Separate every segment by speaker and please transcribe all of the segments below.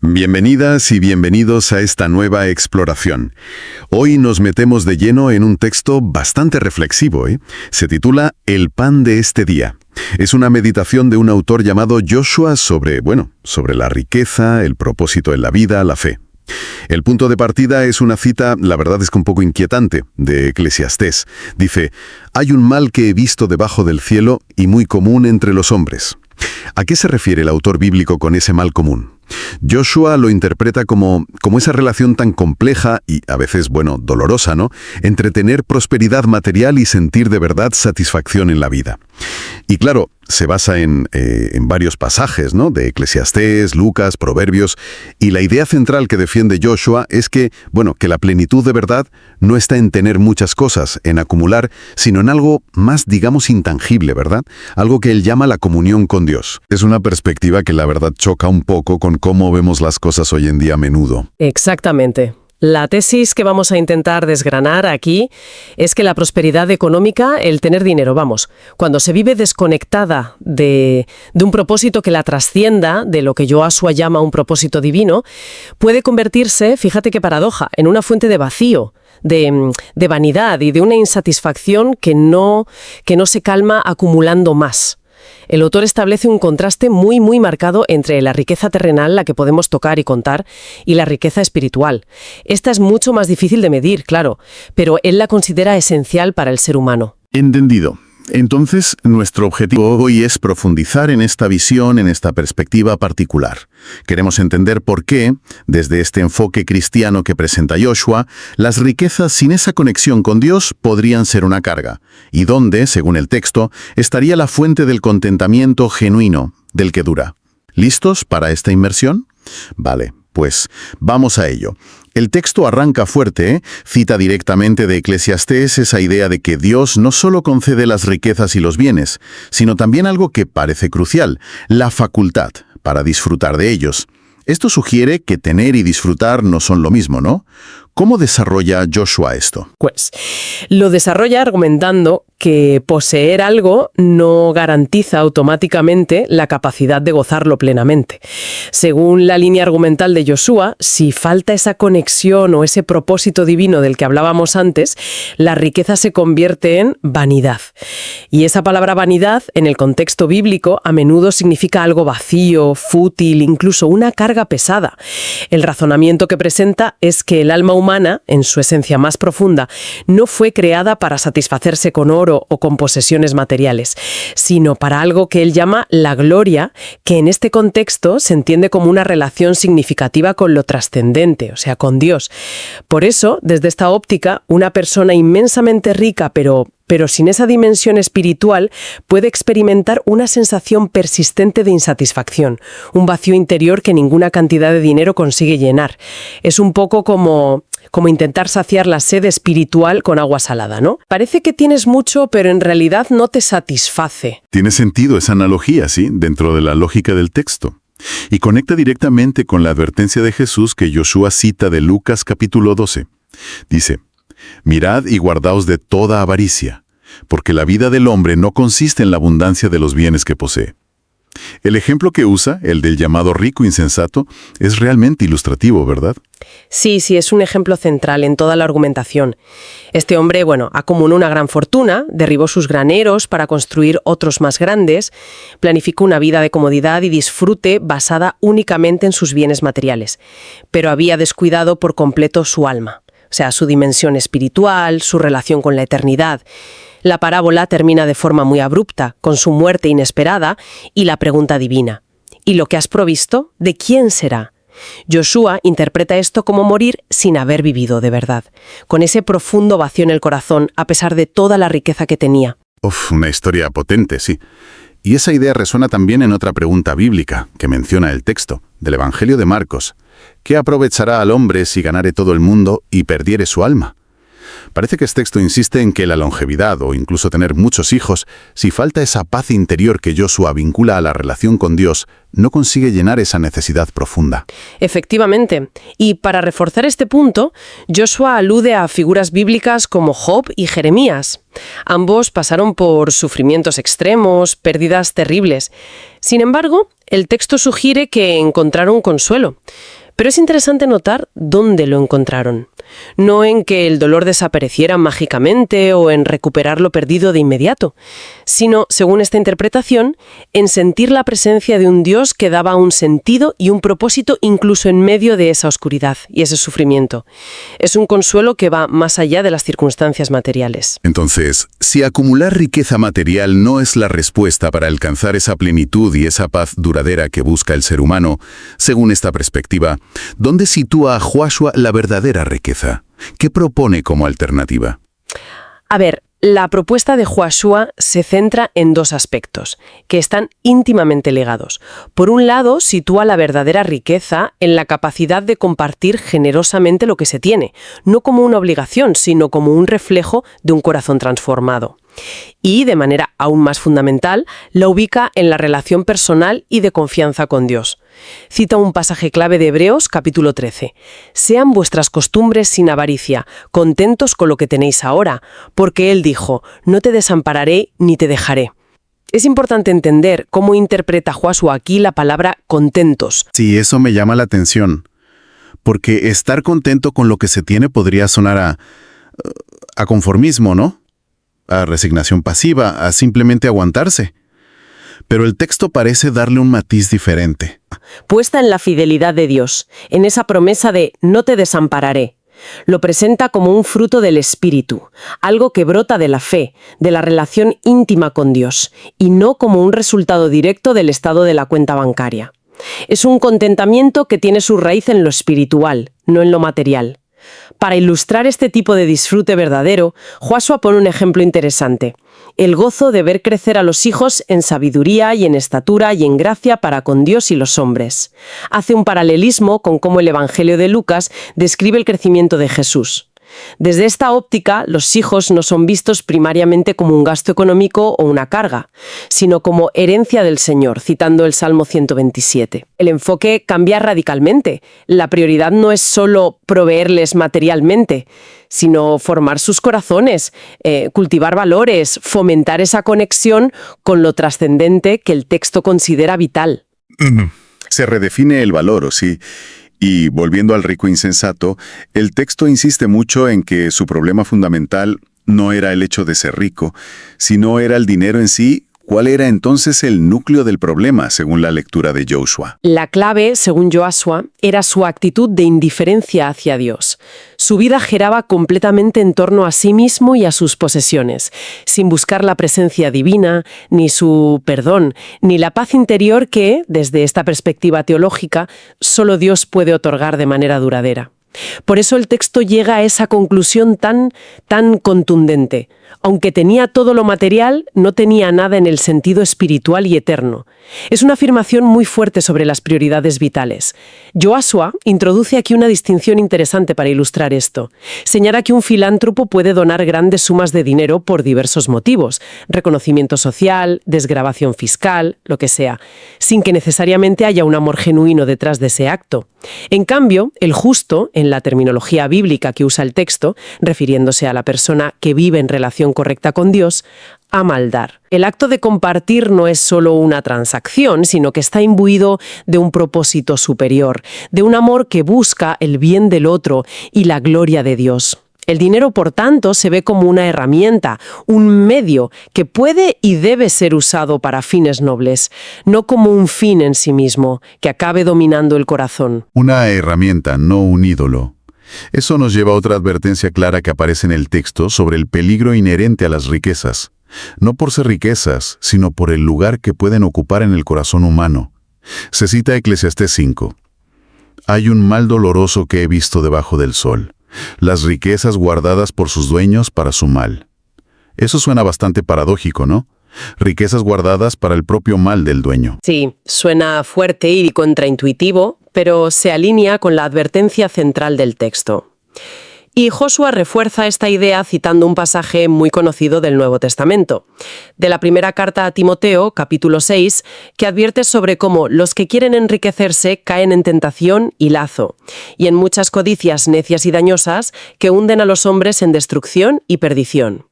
Speaker 1: Bienvenidas y bienvenidos a esta nueva exploración. Hoy nos metemos de lleno en un texto bastante reflexivo, Se titula El pan de este día. Es una meditación de un autor llamado Joshua sobre la riqueza, el propósito en la vida, la fe. El punto de partida es una cita, la verdad es que un poco inquietante, de Eclesiastés. Dice, «Hay un mal que he visto debajo del cielo y muy común entre los hombres». ¿A qué se refiere el autor bíblico con ese mal común? Joshua lo interpreta como esa relación tan compleja y a veces, dolorosa, ¿no?, entre tener prosperidad material y sentir de verdad satisfacción en la vida. Y claro, se basa en varios pasajes, ¿no?, de Eclesiastés, Lucas, Proverbios, y la idea central que defiende Joshua es que la plenitud de verdad no está en tener muchas cosas, en acumular, sino en algo más, digamos, intangible, ¿verdad? Algo que él llama la comunión con Dios. Es una perspectiva que la verdad choca un poco con cómo vemos las cosas hoy en día a menudo.
Speaker 2: Exactamente. La tesis que vamos a intentar desgranar aquí es que la prosperidad económica, el tener dinero, cuando se vive desconectada de un propósito que la trascienda, de lo que Joshua llama un propósito divino, puede convertirse, fíjate qué paradoja, en una fuente de vacío, de vanidad y de una insatisfacción que no se calma acumulando más. El autor establece un contraste muy, muy marcado entre la riqueza terrenal, la que podemos tocar y contar, y la riqueza espiritual. Esta es mucho más difícil de medir, claro, pero él la considera esencial para el ser humano.
Speaker 3: Entendido. Entonces, nuestro objetivo hoy es profundizar en esta visión, en esta perspectiva particular. Queremos entender por qué, desde este enfoque cristiano que presenta Joshua, las riquezas sin esa conexión con Dios podrían ser una carga, y dónde, según el texto, estaría la fuente del contentamiento genuino, del que dura. ¿Listos para esta inmersión? Vale, pues vamos a ello. El texto arranca fuerte, cita directamente de Eclesiastés esa idea de que Dios no solo concede las riquezas y los bienes, sino también algo que parece crucial, la facultad para disfrutar de ellos. Esto sugiere que tener y disfrutar no son lo mismo, ¿no? ¿Cómo desarrolla Joshua esto?
Speaker 2: Pues lo desarrolla argumentando que poseer algo no garantiza automáticamente la capacidad de gozarlo plenamente. Según la línea argumental de Joshua, si falta esa conexión o ese propósito divino del que hablábamos antes, la riqueza se convierte en vanidad. Y esa palabra vanidad, en el contexto bíblico, a menudo significa algo vacío, fútil, incluso una carga pesada. El razonamiento que presenta es que el alma humana, en su esencia más profunda, no fue creada para satisfacerse con oro o con posesiones materiales, sino para algo que él llama la gloria, que en este contexto se entiende como una relación significativa con lo trascendente, o sea, con Dios. Por eso, desde esta óptica, una persona inmensamente rica, pero sin esa dimensión espiritual, puede experimentar una sensación persistente de insatisfacción, un vacío interior que ninguna cantidad de dinero consigue llenar. Es un poco como intentar saciar la sed espiritual con agua salada, ¿no? Parece que tienes mucho, pero en realidad no te satisface.
Speaker 3: Tiene sentido esa analogía, ¿sí?, dentro de la lógica del texto. Y conecta directamente con la advertencia de Jesús que Joshua cita de Lucas capítulo 12. Dice, «Mirad y guardaos de toda avaricia, porque la vida del hombre no consiste en la abundancia de los bienes que posee». El ejemplo que usa, el del llamado rico insensato, es realmente ilustrativo, ¿verdad?
Speaker 2: Sí, es un ejemplo central en toda la argumentación. Este hombre, acumuló una gran fortuna, derribó sus graneros para construir otros más grandes, planificó una vida de comodidad y disfrute basada únicamente en sus bienes materiales, pero había descuidado por completo su alma, o sea, su dimensión espiritual, su relación con la eternidad. La parábola termina de forma muy abrupta, con su muerte inesperada y la pregunta divina. ¿Y lo que has provisto? ¿De quién será? Joshua interpreta esto como morir sin haber vivido de verdad, con ese profundo vacío en el corazón a pesar de toda la riqueza que tenía.
Speaker 3: Una historia potente, sí. Y esa idea resuena también en otra pregunta bíblica que menciona el texto, del Evangelio de Marcos. ¿Qué aprovechará al hombre si ganare todo el mundo y perdiere su alma? Parece que este texto insiste en que la longevidad o incluso tener muchos hijos, si falta esa paz interior que Joshua vincula a la relación con Dios, no consigue llenar esa necesidad profunda.
Speaker 2: Efectivamente. Y para reforzar este punto, Joshua alude a figuras bíblicas como Job y Jeremías. Ambos pasaron por sufrimientos extremos, pérdidas terribles. Sin embargo, el texto sugiere que encontraron consuelo. Pero es interesante notar dónde lo encontraron. No en que el dolor desapareciera mágicamente o en recuperar lo perdido de inmediato, sino, según esta interpretación, en sentir la presencia de un Dios que daba un sentido y un propósito incluso en medio de esa oscuridad y ese sufrimiento. Es un consuelo que va más allá de las circunstancias materiales.
Speaker 1: Entonces, si acumular riqueza material no es la respuesta para alcanzar esa plenitud y esa paz duradera que busca el ser humano, según esta perspectiva, ¿dónde sitúa a Joshua la verdadera riqueza? ¿Qué propone como alternativa?
Speaker 2: A ver, la propuesta de Joshua se centra en dos aspectos, que están íntimamente ligados. Por un lado, sitúa la verdadera riqueza en la capacidad de compartir generosamente lo que se tiene, no como una obligación, sino como un reflejo de un corazón transformado. Y, de manera aún más fundamental, la ubica en la relación personal y de confianza con Dios. Cita un pasaje clave de Hebreos, capítulo 13. «Sean vuestras costumbres sin avaricia, contentos con lo que tenéis ahora, porque Él dijo, no te desampararé ni te dejaré». Es importante entender cómo interpreta Joshua aquí la palabra contentos.
Speaker 3: Sí, eso me llama la atención, porque estar contento con lo que se tiene podría sonar a conformismo, ¿no? A resignación pasiva, a simplemente aguantarse. Pero el texto parece darle un matiz diferente.
Speaker 2: Puesta en la fidelidad de Dios, en esa promesa de no te desampararé. Lo presenta como un fruto del Espíritu, algo que brota de la fe, de la relación íntima con Dios, y no como un resultado directo del estado de la cuenta bancaria. Es un contentamiento que tiene su raíz en lo espiritual, no en lo material. Para ilustrar este tipo de disfrute verdadero, Joshua pone un ejemplo interesante. El gozo de ver crecer a los hijos en sabiduría y en estatura y en gracia para con Dios y los hombres. Hace un paralelismo con cómo el Evangelio de Lucas describe el crecimiento de Jesús. Desde esta óptica, los hijos no son vistos primariamente como un gasto económico o una carga, sino como herencia del Señor, citando el Salmo 127. El enfoque cambia radicalmente. La prioridad no es solo proveerles materialmente, sino formar sus corazones, cultivar valores, fomentar esa conexión con lo trascendente que el texto considera vital.
Speaker 1: Se redefine el valor, ¿o sí? Y volviendo al rico insensato, el texto insiste mucho en que su problema fundamental no era el hecho de ser rico, sino era el dinero en sí. ¿Cuál era entonces el núcleo del problema, según la lectura de Joshua?
Speaker 2: La clave, según Joshua, era su actitud de indiferencia hacia Dios. Su vida giraba completamente en torno a sí mismo y a sus posesiones, sin buscar la presencia divina, ni su perdón, ni la paz interior que, desde esta perspectiva teológica, solo Dios puede otorgar de manera duradera. Por eso el texto llega a esa conclusión tan contundente. Aunque tenía todo lo material, no tenía nada en el sentido espiritual y eterno. Es una afirmación muy fuerte sobre las prioridades vitales. Joshua introduce aquí una distinción interesante para ilustrar esto. Señala que un filántropo puede donar grandes sumas de dinero por diversos motivos, reconocimiento social, desgravación fiscal, lo que sea, sin que necesariamente haya un amor genuino detrás de ese acto. En cambio, el justo, en la terminología bíblica que usa el texto, refiriéndose a la persona que vive en relación correcta con Dios, ama al dar. El acto de compartir no es solo una transacción, sino que está imbuido de un propósito superior, de un amor que busca el bien del otro y la gloria de Dios. El dinero, por tanto, se ve como una herramienta, un medio que puede y debe ser usado para fines nobles, no como un fin en sí mismo, que acabe dominando el corazón.
Speaker 3: Una herramienta, no un ídolo. Eso nos lleva a otra advertencia clara que aparece en el texto sobre el peligro inherente a las riquezas. No por ser riquezas, sino por el lugar que pueden ocupar en el corazón humano. Se cita Eclesiastés 5. Hay un mal doloroso que he visto debajo del sol. Las riquezas guardadas por sus dueños para su mal. Eso suena bastante paradójico, ¿no? Riquezas guardadas para el propio mal del dueño.
Speaker 2: Sí, suena fuerte y contraintuitivo, pero se alinea con la advertencia central del texto. Y Josué refuerza esta idea citando un pasaje muy conocido del Nuevo Testamento, de la primera carta a Timoteo, capítulo 6, que advierte sobre cómo los que quieren enriquecerse caen en tentación y lazo, y en muchas codicias necias y dañosas que hunden a los hombres en destrucción y perdición.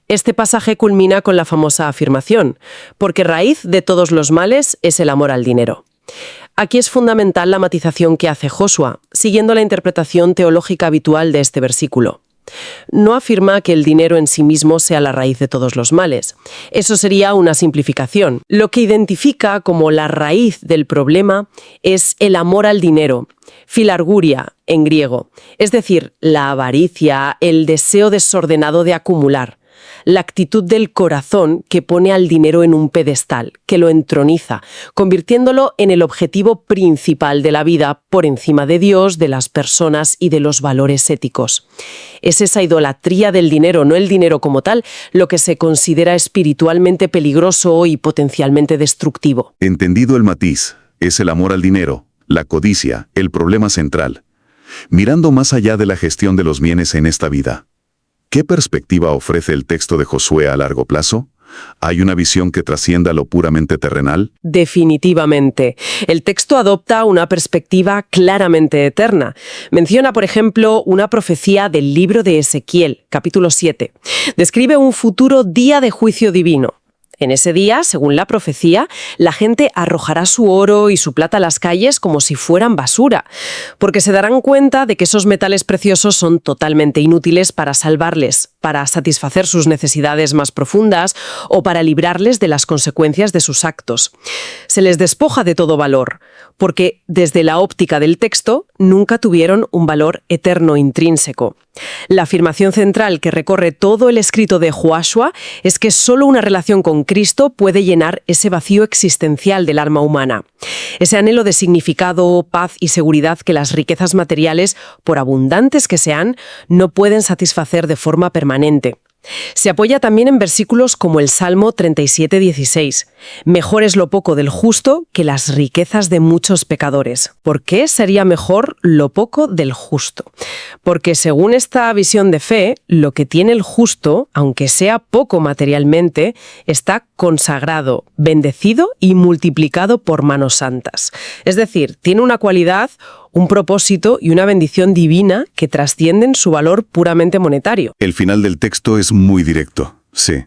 Speaker 2: Este pasaje culmina con la famosa afirmación, porque raíz de todos los males es el amor al dinero. Aquí es fundamental la matización que hace Josué, siguiendo la interpretación teológica habitual de este versículo. No afirma que el dinero en sí mismo sea la raíz de todos los males. Eso sería una simplificación. Lo que identifica como la raíz del problema es el amor al dinero, filarguria en griego, es decir, la avaricia, el deseo desordenado de acumular. La actitud del corazón que pone al dinero en un pedestal, que lo entroniza, convirtiéndolo en el objetivo principal de la vida por encima de Dios, de las personas y de los valores éticos. Es esa idolatría del dinero, no el dinero como tal, lo que se considera espiritualmente peligroso y potencialmente destructivo.
Speaker 1: Entendido el matiz, es el amor al dinero, la codicia, el problema central. Mirando más allá de la gestión de los bienes en esta vida, ¿qué perspectiva ofrece el texto de Josué a largo plazo? ¿Hay una visión que trascienda lo puramente terrenal?
Speaker 2: Definitivamente. El texto adopta una perspectiva claramente eterna. Menciona, por ejemplo, una profecía del libro de Ezequiel, capítulo 7. Describe un futuro día de juicio divino. En ese día, según la profecía, la gente arrojará su oro y su plata a las calles como si fueran basura, porque se darán cuenta de que esos metales preciosos son totalmente inútiles para salvarles, para satisfacer sus necesidades más profundas o para librarles de las consecuencias de sus actos. Se les despoja de todo valor, porque desde la óptica del texto nunca tuvieron un valor eterno intrínseco. La afirmación central que recorre todo el escrito de Josué es que solo una relación con Cristo puede llenar ese vacío existencial del alma humana. Ese anhelo de significado, paz y seguridad que las riquezas materiales, por abundantes que sean, no pueden satisfacer de forma permanente. Se apoya también en versículos como el Salmo 37:16. Mejor es lo poco del justo que las riquezas de muchos pecadores. ¿Por qué sería mejor lo poco del justo? Porque según esta visión de fe, lo que tiene el justo, aunque sea poco materialmente, está consagrado, bendecido y multiplicado por manos santas. Es decir, tiene una cualidad, un propósito y una bendición divina que trascienden su valor puramente monetario.
Speaker 1: El final del texto es muy directo, sí.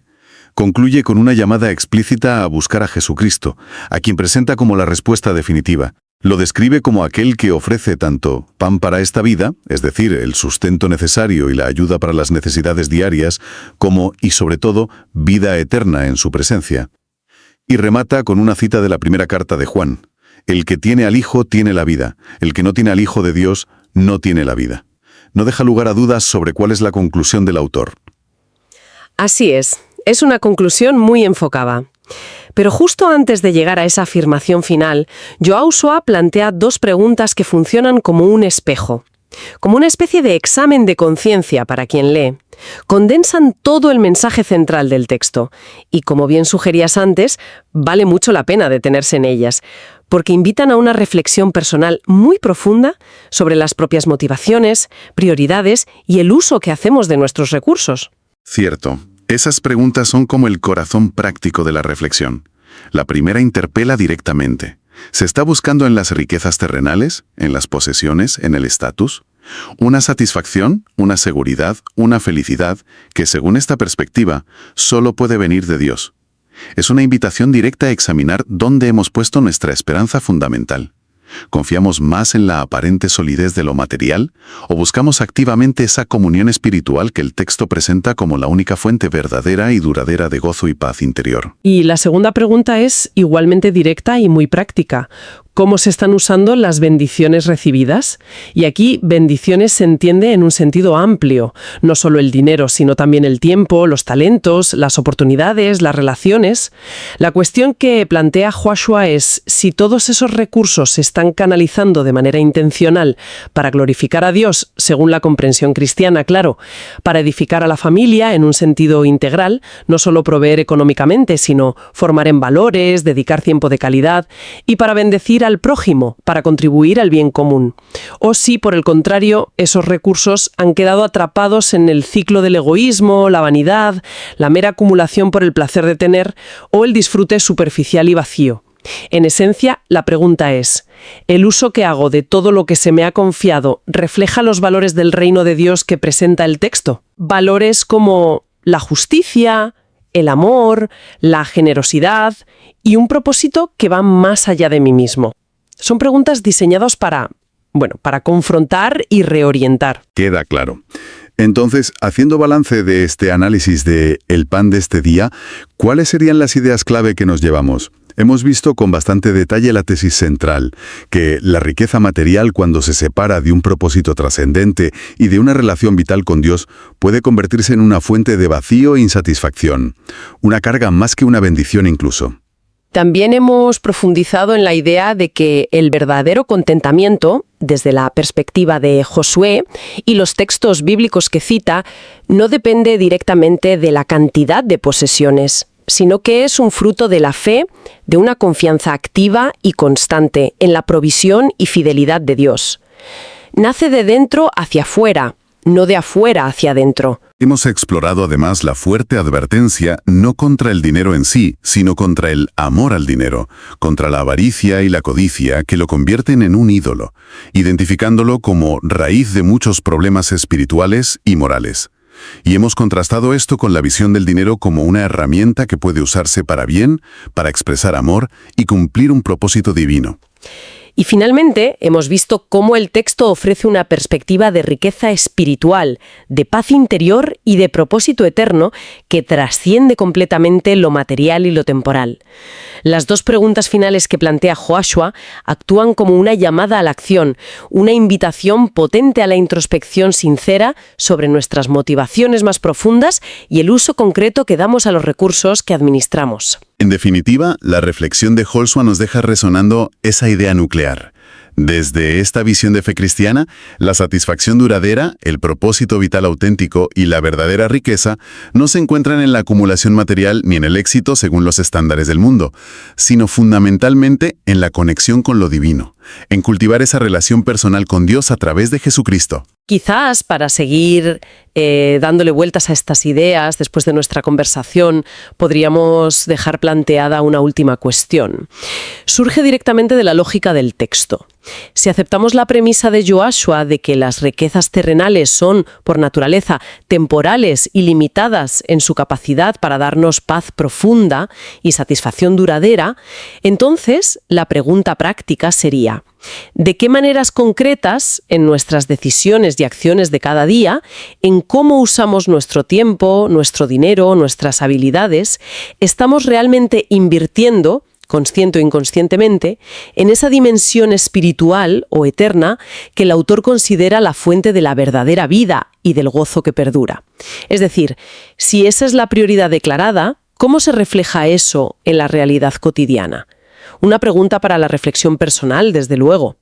Speaker 1: Concluye con una llamada explícita a buscar a Jesucristo, a quien presenta como la respuesta definitiva. Lo describe como aquel que ofrece tanto pan para esta vida, es decir, el sustento necesario y la ayuda para las necesidades diarias, como, y sobre todo, vida eterna en su presencia. Y remata con una cita de la primera carta de Juan. El que tiene al Hijo tiene la vida, el que no tiene al Hijo de Dios no tiene la vida. No deja lugar a dudas sobre cuál es la conclusión del autor.
Speaker 2: Así es una conclusión muy enfocada. Pero justo antes de llegar a esa afirmación final, Josué plantea dos preguntas que funcionan como un espejo, como una especie de examen de conciencia para quien lee. Condensan todo el mensaje central del texto y, como bien sugerías antes, vale mucho la pena detenerse en ellas, porque invitan a una reflexión personal muy profunda sobre las propias motivaciones, prioridades y el uso que hacemos de nuestros recursos.
Speaker 3: Cierto. Esas preguntas son como el corazón práctico de la reflexión. La primera interpela directamente. ¿Se está buscando en las riquezas terrenales, en las posesiones, en el estatus? Una satisfacción, una seguridad, una felicidad que, según esta perspectiva, solo puede venir de Dios. Es una invitación directa a examinar dónde hemos puesto nuestra esperanza fundamental. ¿Confiamos más en la aparente solidez de lo material o buscamos activamente esa comunión espiritual que el texto presenta como la única fuente verdadera y duradera de gozo y paz interior?
Speaker 2: Y la segunda pregunta es igualmente directa y muy práctica. ¿Cómo se están usando las bendiciones recibidas? Y aquí bendiciones se entiende en un sentido amplio, no solo el dinero, sino también el tiempo, los talentos, las oportunidades, las relaciones. La cuestión que plantea Josué es si todos esos recursos se están canalizando de manera intencional para glorificar a Dios, según la comprensión cristiana, claro, para edificar a la familia en un sentido integral, no solo proveer económicamente, sino formar en valores, dedicar tiempo de calidad y para bendecir servir al prójimo, para contribuir al bien común. O si, por el contrario, esos recursos han quedado atrapados en el ciclo del egoísmo, la vanidad, la mera acumulación por el placer de tener o el disfrute superficial y vacío. En esencia, la pregunta es, ¿el uso que hago de todo lo que se me ha confiado refleja los valores del reino de Dios que presenta el texto? Valores como la justicia, el amor, la generosidad y un propósito que va más allá de mí mismo. Son preguntas diseñadas para confrontar y reorientar.
Speaker 1: Queda claro. Entonces, haciendo balance de este análisis de el pan de este día, ¿cuáles serían las ideas clave que nos llevamos? Hemos visto con bastante detalle la tesis central, que la riqueza material, cuando se separa de un propósito trascendente y de una relación vital con Dios, puede convertirse en una fuente de vacío e insatisfacción, una carga más que una bendición incluso.
Speaker 2: También hemos profundizado en la idea de que el verdadero contentamiento, desde la perspectiva de Josué y los textos bíblicos que cita, no depende directamente de la cantidad de posesiones, sino que es un fruto de la fe, de una confianza activa y constante en la provisión y fidelidad de Dios. Nace de dentro hacia afuera, no de afuera hacia adentro.
Speaker 3: Hemos explorado además la fuerte advertencia no contra el dinero en sí, sino contra el amor al dinero, contra la avaricia y la codicia que lo convierten en un ídolo, identificándolo como raíz de muchos problemas espirituales y morales. Y hemos contrastado esto con la visión del dinero como una herramienta que puede usarse para bien, para expresar amor y cumplir un propósito divino.
Speaker 2: Y finalmente, hemos visto cómo el texto ofrece una perspectiva de riqueza espiritual, de paz interior y de propósito eterno que trasciende completamente lo material y lo temporal. Las dos preguntas finales que plantea Joshua actúan como una llamada a la acción, una invitación potente a la introspección sincera sobre nuestras motivaciones más profundas y el uso concreto que damos a los recursos que administramos.
Speaker 3: En definitiva, la reflexión de Joshua nos deja resonando esa idea nuclear. Desde esta visión de fe cristiana, la satisfacción duradera, el propósito vital auténtico y la verdadera riqueza no se encuentran en la acumulación material ni en el éxito según los estándares del mundo, sino fundamentalmente en la conexión con lo divino, en cultivar esa relación personal con Dios a través de Jesucristo.
Speaker 2: Quizás para seguir dándole vueltas a estas ideas, después de nuestra conversación, podríamos dejar planteada una última cuestión. Surge directamente de la lógica del texto. Si aceptamos la premisa de Joshua de que las riquezas terrenales son, por naturaleza, temporales y limitadas en su capacidad para darnos paz profunda y satisfacción duradera, entonces la pregunta práctica sería: ¿de qué maneras concretas, en nuestras decisiones y acciones de cada día, en cómo usamos nuestro tiempo, nuestro dinero, nuestras habilidades, estamos realmente invirtiendo, consciente o inconscientemente, en esa dimensión espiritual o eterna que el autor considera la fuente de la verdadera vida y del gozo que perdura? Es decir, si esa es la prioridad declarada, ¿cómo se refleja eso en la realidad cotidiana? Una pregunta para la reflexión personal, desde luego.